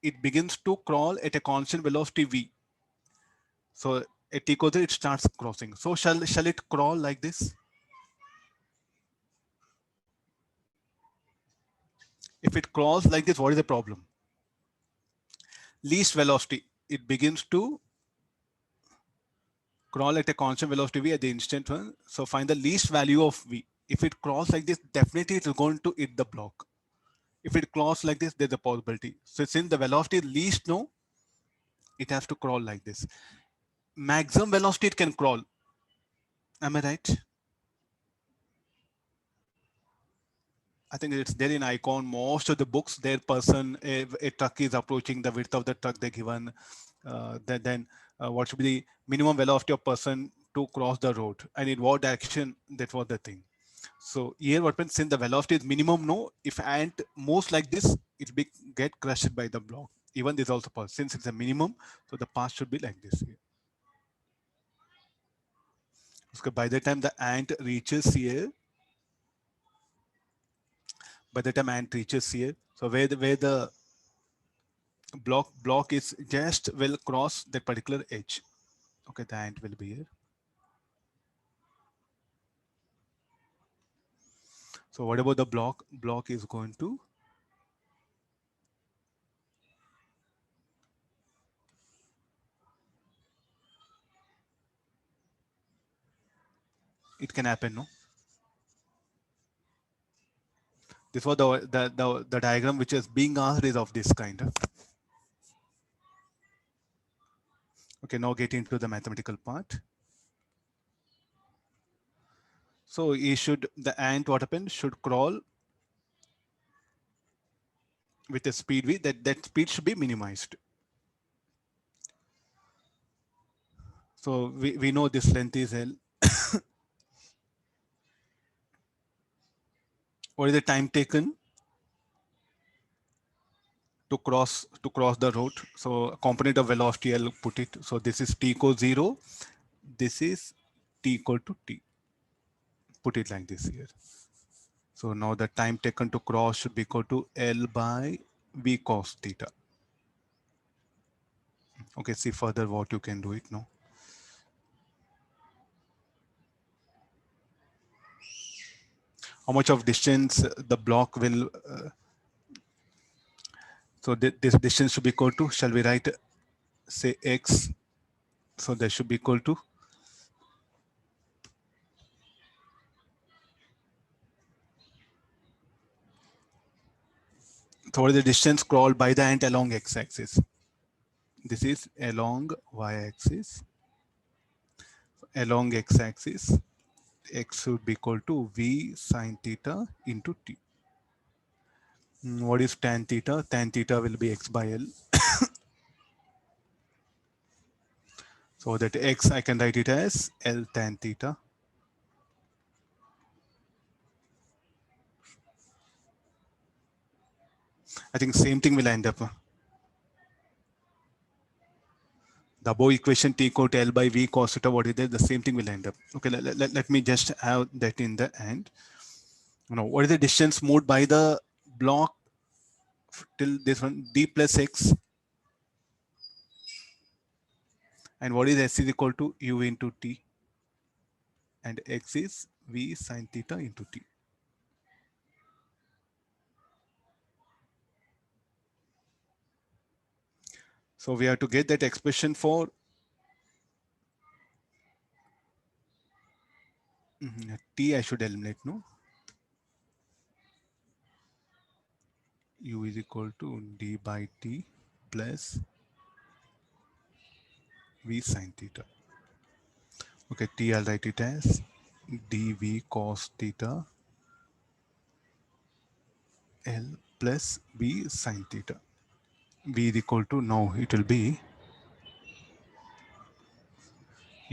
it begins to crawl at a constant velocity v. So at t equals 0, it starts crossing. So shall it crawl like this? If it crawls like this, what is the problem? Least velocity, it begins to crawl at a constant velocity v at the instant one. So find the least value of v. If it crawls like this, definitely it is going to hit the block. If it crawls like this, there's a possibility. So since the velocity is least no, it has to crawl like this. Maximum velocity it can crawl. Am I right? I think it's there in icon. Most of the books, their person, a truck is approaching the width of the truck they given. Then what should be the minimum velocity of person to cross the road, and in what direction? That was the thing. So here what happens, since the velocity is minimum, no, if ant moves like this, it will get crushed by the block. Even this also possible. Since it's a minimum, so the path should be like this here. So by the time the ant reaches here, so where the block is just will cross that particular edge. Okay, the ant will be here. So what about the block? Block is going to it can happen, no? This was the diagram which is being asked is of this kind. Okay, now get into the mathematical part. So the ant what happened should crawl with a speed v, that speed should be minimized. So we know this length is L. What is the time taken to cross the road? So component of velocity, I'll put it. So this is t equals 0. This is t equal to t. Put it like this here. So now the time taken to cross should be equal to L by v cos theta. Okay, see further what you can do it now. How much of distance the block will so this distance should be equal to, shall we write say x, so that should be equal to, so what is the distance crawled by the ant along x-axis? This is along y-axis. Along x-axis, x should be equal to v sine theta into t. What is tan theta? Tan theta will be x by L. So that x, I can write it as L tan theta. I think same thing will end up. The above equation t equal to L by v cos theta, what is there? The same thing will end up. Okay, let me just have that in the end. Now, what is the distance moved by the block till this one, d plus x? And what is s is equal to u into t? And x is v sine theta into t. So we have to get that expression for t. I should eliminate, no? U is equal to d by t plus v sine theta. Okay, t, I'll write it as dv cos theta L plus v sine theta. V is equal to, now it will be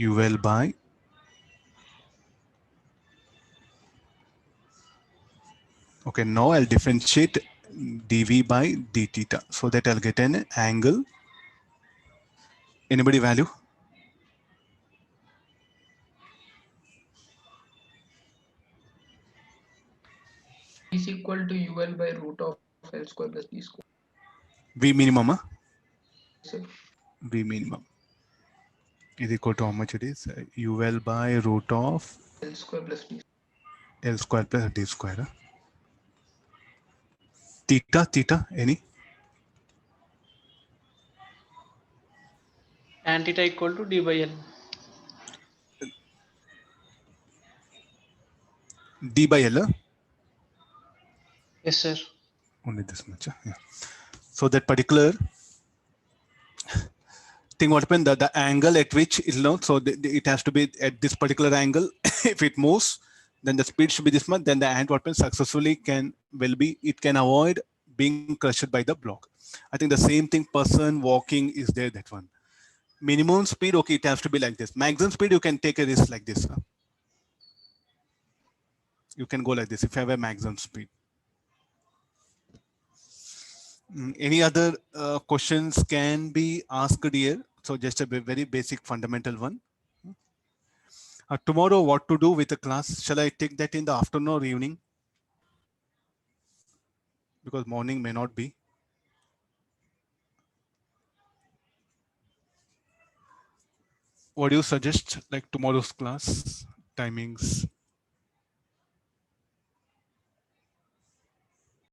ul by okay, now I'll differentiate dv by d theta so that I'll get an angle. Anybody value? Is equal to ul by root of L square plus b square. V minimum, huh? Yes, sir. V minimum is equal to how much it is? UL by root of L square plus D. L square plus D square. Huh? Theta, any? Tan theta equal to d by L. D by L, huh? Yes, sir. Only this much. Huh? Yeah. So that particular thing, what happened, the angle at which it, so it has to be at this particular angle. If it moves, then the speed should be this much. Then the ant, what happens, successfully it can avoid being crushed by the block. I think the same thing, person walking is there, that one. Minimum speed, okay, it has to be like this. Maximum speed, you can take a risk like this. Huh? You can go like this if you have a maximum speed. Any other questions can be asked here. So just a very basic fundamental one. Tomorrow, what to do with the class? Shall I take that in the afternoon or evening? Because morning may not be. What do you suggest? Like tomorrow's class timings?